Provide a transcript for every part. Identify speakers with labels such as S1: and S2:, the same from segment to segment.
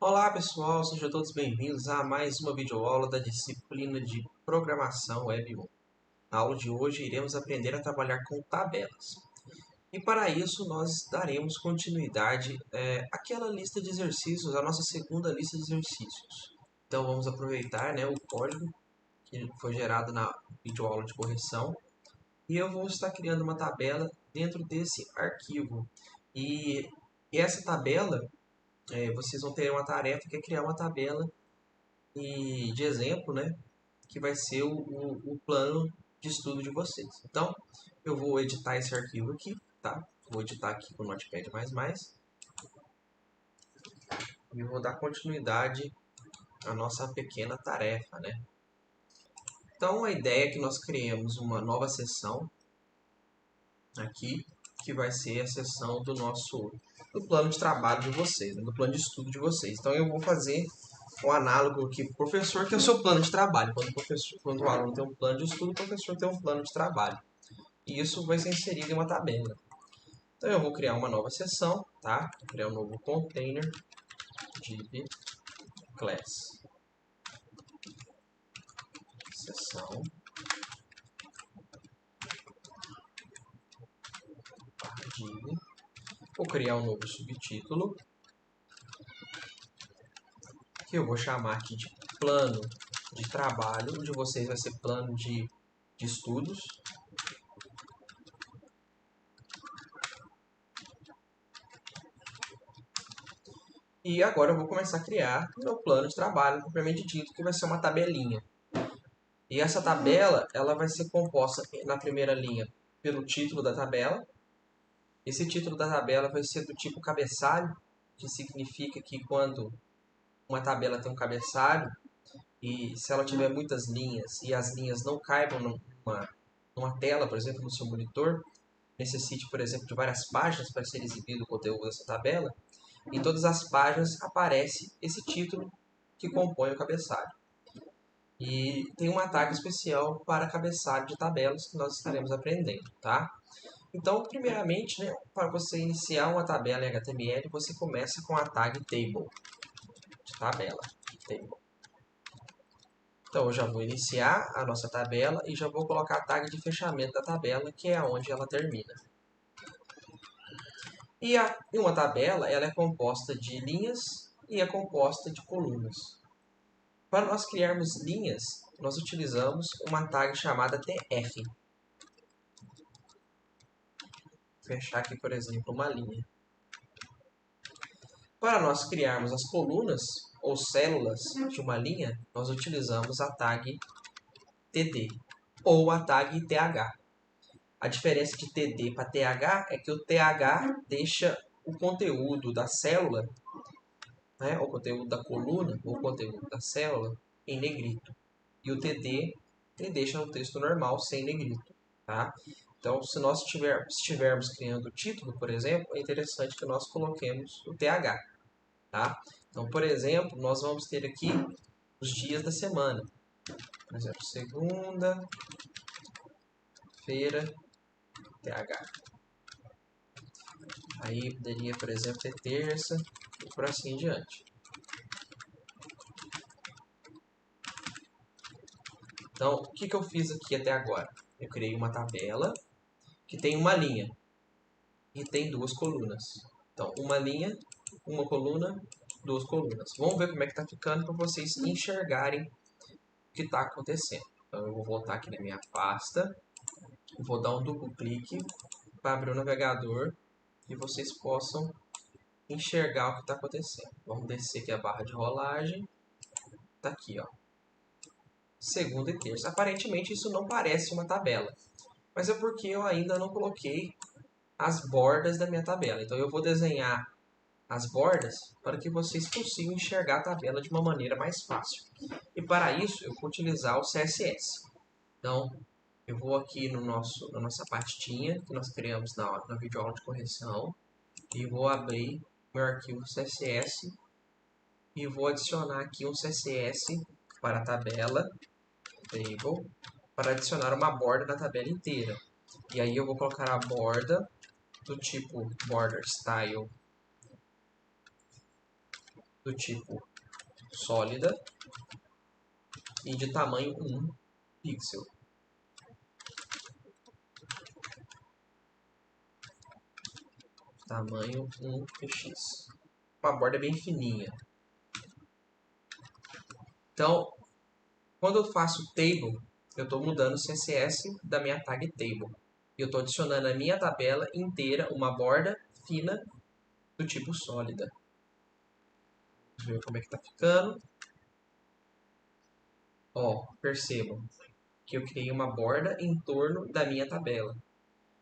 S1: Olá pessoal, sejam todos bem-vindos a mais uma videoaula da disciplina de Programação Web 1. Na aula de hoje iremos aprender a trabalhar com tabelas. E para isso nós daremos continuidade àquela lista de exercícios, a nossa segunda lista de exercícios. Então vamos aproveitar o código que foi gerado na videoaula de correção e eu vou estar criando uma tabela dentro desse arquivo. E essa tabela vocês vão ter uma tarefa que é criar uma tabela de exemplo, que vai ser o plano de estudo de vocês. Então, eu vou editar esse arquivo aqui, tá? Vou editar aqui com o Notepad++, e vou dar continuidade à nossa pequena tarefa, né? Então, a ideia é que nós criemos uma nova seção aqui, que vai ser a seção do plano de trabalho de vocês, do plano de estudo de vocês. Então, eu vou fazer o análogo aqui para o professor, que é o seu plano de trabalho. Quando o aluno tem um plano de estudo, o professor tem um plano de trabalho. E isso vai ser inserido em uma tabela. Então eu vou criar uma nova seção, tá? Vou criar um novo container div class. Seção div. Vou criar um novo subtítulo, que eu vou chamar aqui de plano de trabalho. O de vocês vai ser plano de estudos. E agora eu vou começar a criar meu plano de trabalho, propriamente dito, que vai ser uma tabelinha. E essa tabela ela vai ser composta na primeira linha pelo título da tabela. Esse título da tabela vai ser do tipo cabeçalho, que significa que quando uma tabela tem um cabeçalho, e se ela tiver muitas linhas e as linhas não caibam numa tela, por exemplo, no seu monitor, necessite, por exemplo, de várias páginas para ser exibido o conteúdo dessa tabela, em todas as páginas aparece esse título que compõe o cabeçalho. E tem uma tag especial para cabeçalho de tabelas que nós estaremos aprendendo, tá? Então, primeiramente, para você iniciar uma tabela em HTML, você começa com a tag table, de tabela, table. Então, eu já vou iniciar a nossa tabela e já vou colocar a tag de fechamento da tabela, que é onde ela termina. E uma tabela ela é composta de linhas e é composta de colunas. Para nós criarmos linhas, nós utilizamos uma tag chamada tf. Vou fechar aqui, por exemplo, uma linha. Para nós criarmos as colunas ou células de uma linha, nós utilizamos a tag td ou a tag th. A diferença de td para th é que o th deixa o conteúdo da célula, o conteúdo da coluna, ou o conteúdo da célula, em negrito. E o td ele deixa o texto normal, sem negrito. Tá? Então, se nós estivermos criando o título, por exemplo, é interessante que nós coloquemos o th. Tá? Então, por exemplo, nós vamos ter aqui os dias da semana. Por exemplo, segunda-feira, th. Aí poderia, por exemplo, ter terça e por assim em diante. Então, o que eu fiz aqui até agora? Eu criei uma tabela que tem uma linha e tem duas colunas. Então, uma linha, uma coluna, duas colunas. Vamos ver como é que está ficando para vocês enxergarem o que está acontecendo. Então, eu vou voltar aqui na minha pasta, vou dar um duplo clique para abrir o navegador e vocês possam enxergar o que está acontecendo. Vamos descer aqui a barra de rolagem. Está aqui, ó. Segunda e terça. Aparentemente isso não parece uma tabela, mas é porque eu ainda não coloquei as bordas da minha tabela. Então eu vou desenhar as bordas para que vocês consigam enxergar a tabela de uma maneira mais fácil. E para isso eu vou utilizar o CSS. Então eu vou aqui na nossa pastinha que nós criamos na videoaula de correção e vou abrir meu arquivo CSS e vou adicionar aqui um CSS para a tabela table para adicionar uma borda na tabela inteira. E aí eu vou colocar a borda do tipo border style do tipo sólida e de tamanho 1 pixel. Tamanho 1 px. Uma borda bem fininha. Então, quando eu faço table, eu estou mudando o CSS da minha tag table. E eu estou adicionando a minha tabela inteira uma borda fina do tipo sólida. Vamos ver como é que está ficando. Ó, percebam que eu criei uma borda em torno da minha tabela.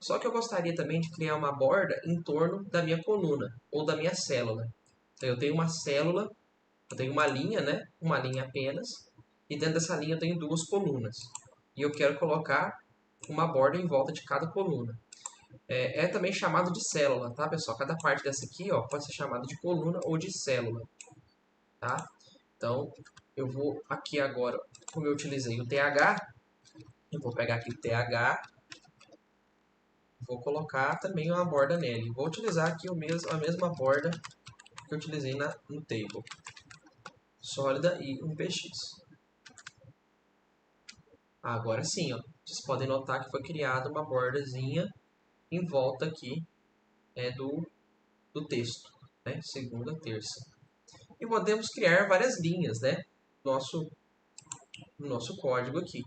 S1: Só que eu gostaria também de criar uma borda em torno da minha coluna ou da minha célula. Então eu tenho uma célula, eu tenho uma linha, né? Uma linha apenas. E dentro dessa linha eu tenho duas colunas. E eu quero colocar uma borda em volta de cada coluna. É também chamado de célula, tá, pessoal? Cada parte dessa aqui, ó, pode ser chamada de coluna ou de célula, tá? Então, eu vou aqui agora, como eu utilizei o TH, eu vou pegar aqui o TH, vou colocar também uma borda nele. Vou utilizar aqui a mesma borda que eu utilizei no table. Sólida e um px. Agora sim, ó, vocês podem notar que foi criada uma bordazinha em volta aqui do texto, né? Segunda, terça. E podemos criar várias linhas, né? No nosso código aqui.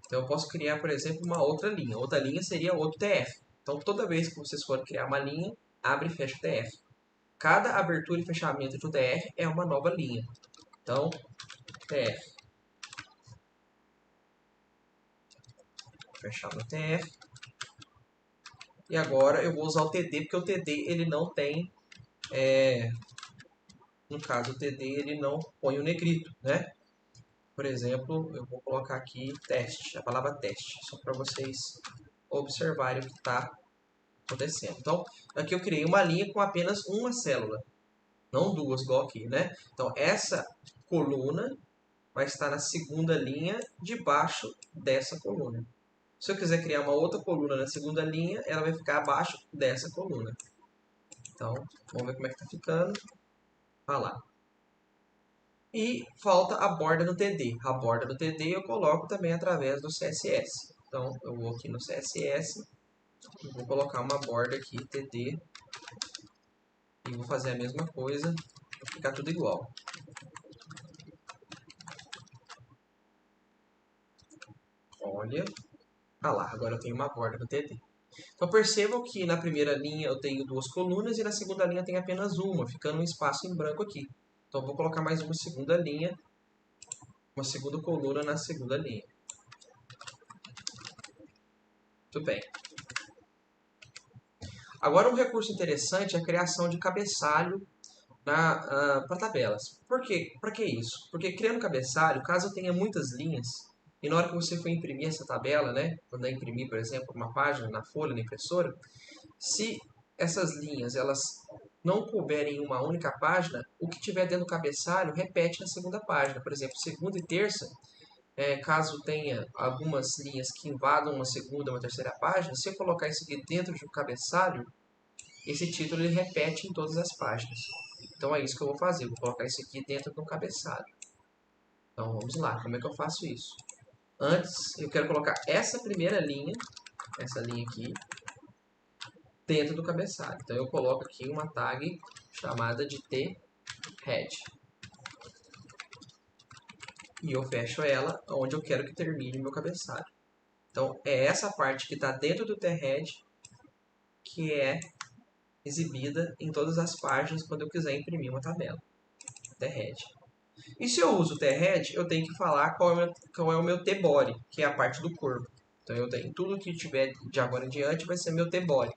S1: Então eu posso criar, por exemplo, uma outra linha. Outra linha seria outro TF. Então toda vez que vocês forem criar uma linha, abre e fecha o TF. Cada abertura e fechamento de um TF é uma nova linha. Então, TF. Fechar no TF. E agora eu vou usar o TD, porque o TD ele não tem... no caso, o TD ele não põe o negrito, né? Por exemplo, eu vou colocar aqui teste, a palavra teste, só para vocês observarem o que está acontecendo. Então, aqui eu criei uma linha com apenas uma célula, não duas, igual aqui, né? Então, essa coluna vai estar na segunda linha debaixo dessa coluna. Se eu quiser criar uma outra coluna na segunda linha, ela vai ficar abaixo dessa coluna. Então, vamos ver como é que está ficando. Olha lá. E falta a borda no TD. A borda do TD eu coloco também através do CSS. Então, eu vou aqui no CSS e vou colocar uma borda aqui, TD. E vou fazer a mesma coisa para ficar tudo igual. Olha. Ah lá, agora eu tenho uma borda no TD. Então percebam que na primeira linha eu tenho duas colunas e na segunda linha tem apenas uma, ficando um espaço em branco aqui. Então eu vou colocar mais uma segunda linha, uma segunda coluna na segunda linha. Muito bem. Agora um recurso interessante é a criação de cabeçalho para tabelas. Por quê? Para que isso? Porque criando cabeçalho, caso eu tenha muitas linhas, e na hora que você for imprimir essa tabela, né, quando eu imprimir, por exemplo, uma página na folha, na impressora, se essas linhas elas não couberem em uma única página, o que tiver dentro do cabeçalho repete na segunda página. Por exemplo, segunda e terça, caso tenha algumas linhas que invadam uma segunda ou uma terceira página, se eu colocar isso aqui dentro de um cabeçalho, esse título ele repete em todas as páginas. Então é isso que eu vou fazer, eu vou colocar isso aqui dentro de um cabeçalho. Então vamos lá, como é que eu faço isso? Antes, eu quero colocar essa primeira linha, essa linha aqui, dentro do cabeçalho. Então eu coloco aqui uma tag chamada de thead. E eu fecho ela onde eu quero que termine o meu cabeçalho. Então é essa parte que está dentro do thead que é exibida em todas as páginas quando eu quiser imprimir uma tabela. Thead. E se eu uso o thead, eu tenho que falar qual é o meu t-body, que é a parte do corpo. Então eu tenho tudo que tiver de agora em diante vai ser meu t-body.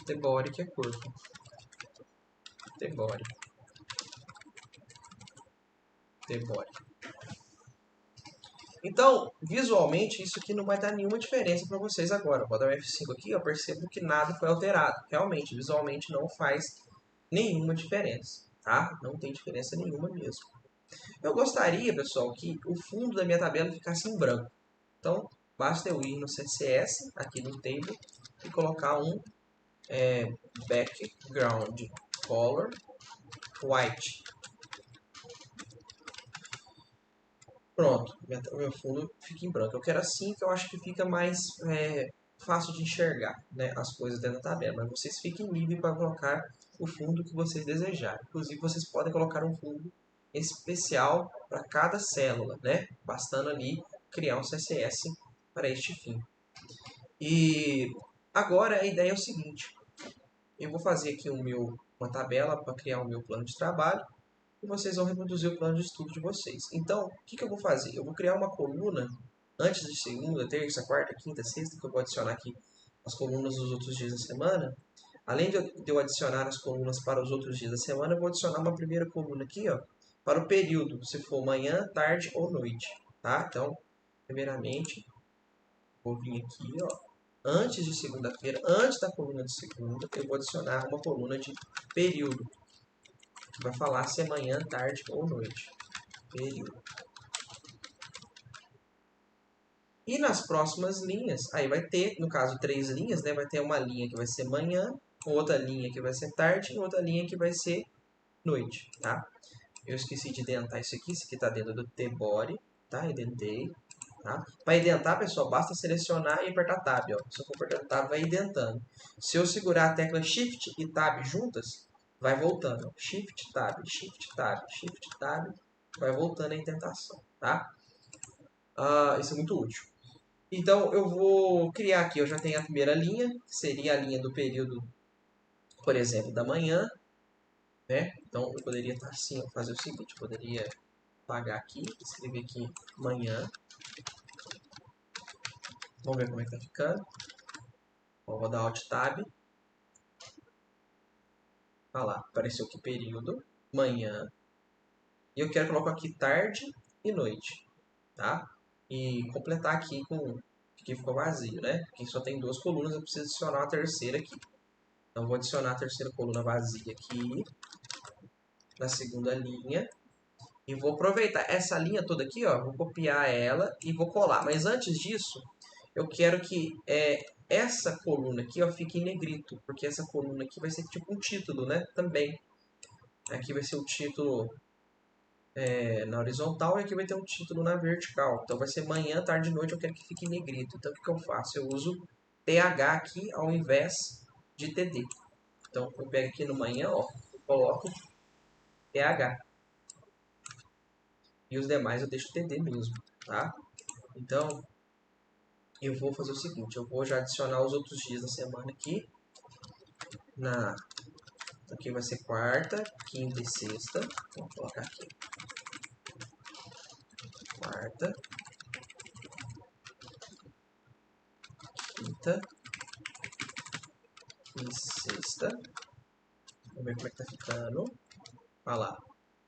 S1: T-body que é corpo. T-body. T-body. Então, visualmente, isso aqui não vai dar nenhuma diferença para vocês agora. Vou dar um F5 aqui, eu percebo que nada foi alterado. Realmente, visualmente não faz nenhuma diferença, tá? Não tem diferença nenhuma mesmo. Eu gostaria, pessoal, que o fundo da minha tabela ficasse em branco. Então, basta eu ir no CSS, aqui no table, e colocar um background color white. Pronto, o meu fundo fica em branco. Eu quero assim que eu acho que fica mais fácil de enxergar, né, as coisas dentro da tabela. Mas vocês fiquem livres para colocar o fundo que vocês desejarem. Inclusive, vocês podem colocar um fundo especial para cada célula, né? Bastando ali criar um CSS para este fim. E agora a ideia é o seguinte: eu vou fazer aqui uma tabela para criar o meu plano de trabalho e vocês vão reproduzir o plano de estudo de vocês. Então, o que eu vou fazer? Eu vou criar uma coluna antes de segunda, terça, quarta, quinta, sexta, que eu vou adicionar aqui as colunas dos outros dias da semana. Além de eu adicionar as colunas para os outros dias da semana, eu vou adicionar uma primeira coluna aqui, ó, para o período, se for manhã, tarde ou noite, tá? Então, primeiramente, vou vir aqui, ó, antes de segunda-feira, antes da coluna de segunda, eu vou adicionar uma coluna de período, que vai falar se é manhã, tarde ou noite. Período. E nas próximas linhas, aí vai ter, no caso, 3 linhas, né? Vai ter uma linha que vai ser manhã, outra linha que vai ser tarde e outra linha que vai ser noite, tá? Eu esqueci de identar isso aqui está dentro do tbody, tá? Identei, tá? Para identar, pessoal, basta selecionar e apertar Tab, ó. Se eu for apertar Tab, vai identando. Se eu segurar a tecla Shift e Tab juntas, vai voltando. Shift, Tab, Shift, Tab, Shift, Tab, vai voltando a indentação, tá? Isso é muito útil. Então, eu vou criar aqui, eu já tenho a primeira linha, que seria a linha do período, por exemplo, da manhã, né? Então, eu poderia estar assim, fazer o seguinte, eu poderia apagar aqui, escrever aqui manhã. Vamos ver como é que tá ficando. Vou dar Alt Tab. Olha lá, apareceu aqui período, manhã. E eu quero colocar aqui tarde e noite, tá? E completar aqui com que ficou vazio, né? Aqui só tem 2 colunas, eu preciso adicionar uma terceira aqui. Então, vou adicionar a terceira coluna vazia aqui, na segunda linha. E vou aproveitar essa linha toda aqui, ó, vou copiar ela e vou colar. Mas antes disso, eu quero que essa coluna aqui, ó, fique em negrito, porque essa coluna aqui vai ser tipo um título, né? Também. Aqui vai ser o título na horizontal e aqui vai ter um título na vertical. Então vai ser manhã, tarde e noite, eu quero que fique em negrito. Então o que eu faço? Eu uso TH aqui ao invés de TD. Então eu pego aqui no manhã, ó, eu coloco TH. E os demais eu deixo TD mesmo, tá? Então eu vou fazer o seguinte, eu vou já adicionar os outros dias da semana aqui. Aqui vai ser quarta, quinta e sexta. Vou colocar aqui. Quarta, quinta e sexta. Vamos ver como é que tá ficando. Olha lá.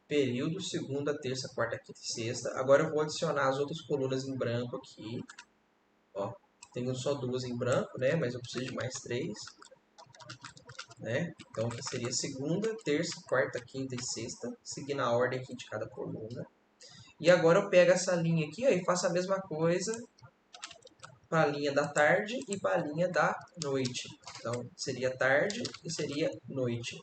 S1: Período, segunda, terça, quarta, quinta e sexta. Agora eu vou adicionar as outras colunas em branco aqui. Ó, tenho só 2 em branco, né? Mas eu preciso de mais 3. Né? Então aqui seria segunda, terça, quarta, quinta e sexta, seguindo a ordem aqui de cada coluna. E agora eu pego essa linha aqui ó, e faço a mesma coisa para a linha da tarde e para a linha da noite. Então seria tarde e seria noite.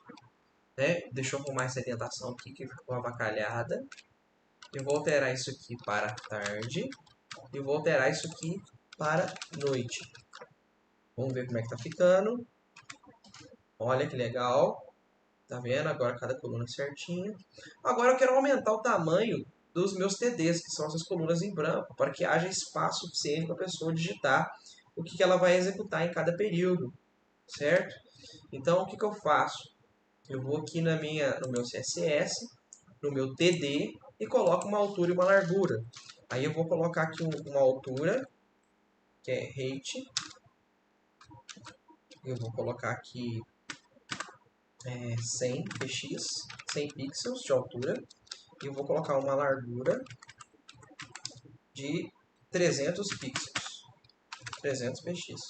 S1: Né? Deixa eu arrumar essa orientação aqui que ficou avacalhada. Eu vou alterar isso aqui para tarde e vou alterar isso aqui para noite. Vamos ver como é que tá ficando. Olha que legal. Tá vendo? Agora cada coluna certinha. Agora eu quero aumentar o tamanho dos meus TDs, que são essas colunas em branco, para que haja espaço suficiente para a pessoa digitar o que ela vai executar em cada período, certo? Então, o que eu faço? Eu vou aqui no meu CSS, no meu TD, e coloco uma altura e uma largura. Aí eu vou colocar aqui uma altura, que é height. Eu vou colocar aqui 100 px, 100 pixels de altura. E eu vou colocar uma largura de 300 pixels. 300 px.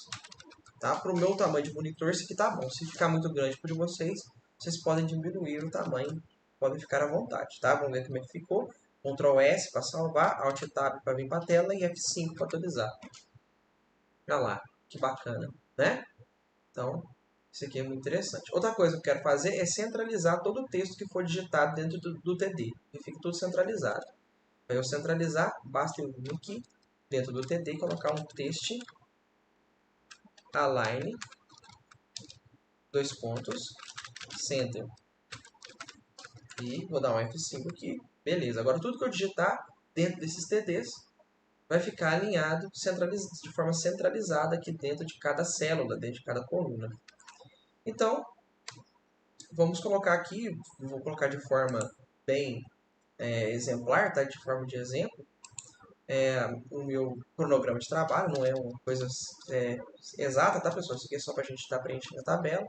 S1: Tá? Para o meu tamanho de monitor, isso aqui tá bom. Se ficar muito grande para vocês, vocês podem diminuir o tamanho. Podem ficar à vontade. Tá? Vamos ver como é que ficou. Ctrl S para salvar, Alt Tab para vir para a tela e F5 para atualizar. Olha lá, que bacana, né? Então, isso aqui é muito interessante. Outra coisa que eu quero fazer é centralizar todo o texto que for digitado dentro do TD. E fique tudo centralizado. Para eu centralizar, basta eu vir aqui dentro do TD e colocar um test align, dois pontos, center. E vou dar um F5 aqui. Beleza, agora tudo que eu digitar dentro desses TDs vai ficar alinhado de forma centralizada aqui dentro de cada célula, dentro de cada coluna. Então, vamos colocar aqui, vou colocar de forma bem exemplar, tá? De forma de exemplo, o meu cronograma de trabalho, não é uma coisa exata, tá, pessoal? Isso aqui é só para a gente estar preenchendo a tabela.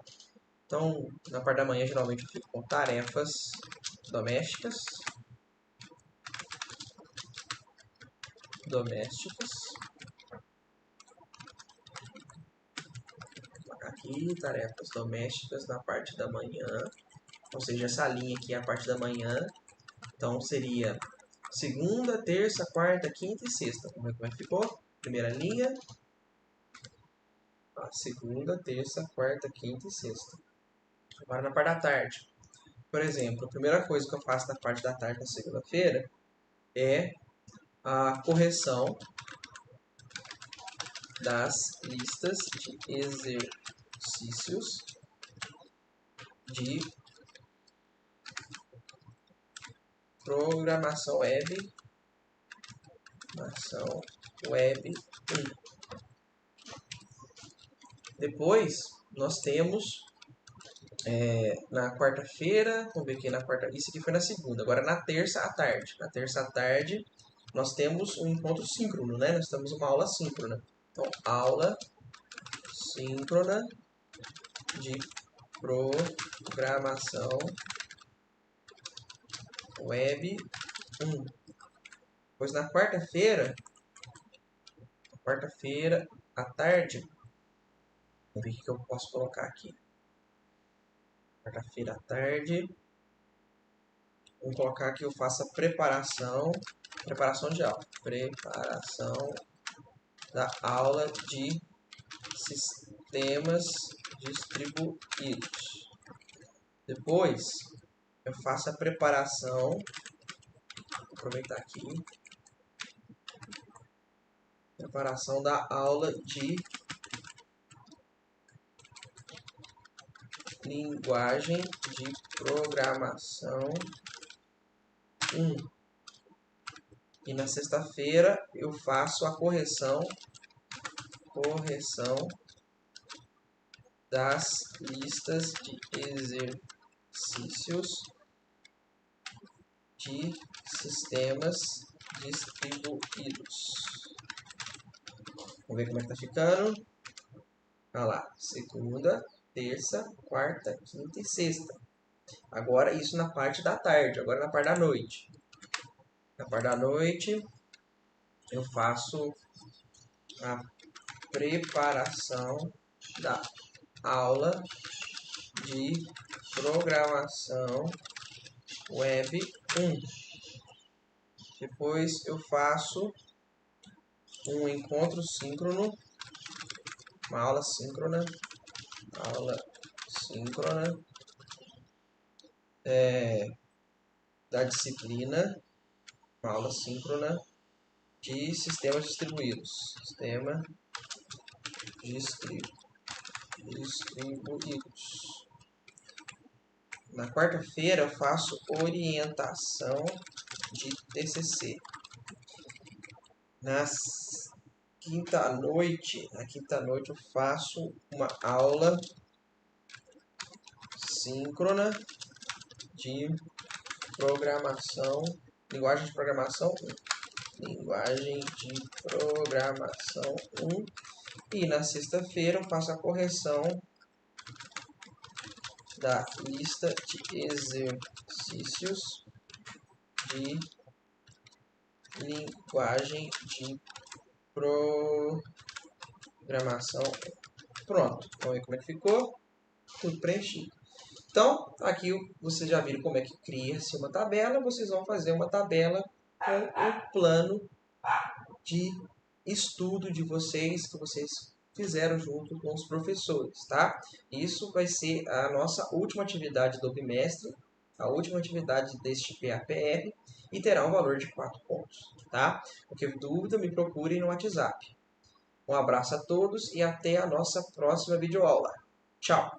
S1: Então, na parte da manhã, geralmente eu fico com tarefas domésticas. Vou colocar aqui, tarefas domésticas na parte da manhã. Ou seja, essa linha aqui é a parte da manhã. Então, seria segunda, terça, quarta, quinta e sexta. Vamos ver como é que ficou? Primeira linha. Segunda, terça, quarta, quinta e sexta. Agora na parte da tarde. Por exemplo, a primeira coisa que eu faço na parte da tarde na segunda-feira é a correção das listas de exercícios de programação web 1. Depois, nós temos na quarta-feira, vamos ver aqui na quarta, isso aqui foi na segunda, agora na terça à tarde. Na terça à tarde, nós temos um encontro síncrono, né? Nós temos uma aula síncrona. Então, aula síncrona de programação web 1. Pois na quarta-feira à tarde, vamos ver o que eu posso colocar aqui. Quarta-feira à tarde, vamos colocar que eu faça preparação de aula. Preparação da aula de sistemas distribuídos. Depois, eu faço a preparação, vou aproveitar aqui, preparação da aula de linguagem de programação 1. E na sexta-feira eu faço a correção das listas de exercícios de sistemas distribuídos. Vamos ver como é que tá ficando. Olha lá, segunda, terça, quarta, quinta e sexta. Agora isso na parte da tarde, agora na parte da noite. Na parte da noite eu faço a preparação da aula de programação web 1. Depois eu faço um encontro síncrono, uma aula síncrona da disciplina, uma aula síncrona de sistemas distribuídos. Sistema distribuídos. Na quarta-feira eu faço orientação de TCC. Na quinta-noite eu faço uma aula síncrona de programação, linguagem de programação 1. E na sexta-feira eu faço a correção da lista de exercícios de linguagem de programação. Pronto, vamos ver como é que ficou. Tudo preenchido. Então, aqui vocês já viram como é que cria-se uma tabela. Vocês vão fazer uma tabela com o plano de estudo de vocês, que vocês fizeram junto com os professores, tá? Isso vai ser a nossa última atividade do bimestre. a última atividade deste PAPR e terá um valor de 4 pontos, tá? Qualquer dúvida, me procure no WhatsApp. Um abraço a todos e até a nossa próxima videoaula. Tchau!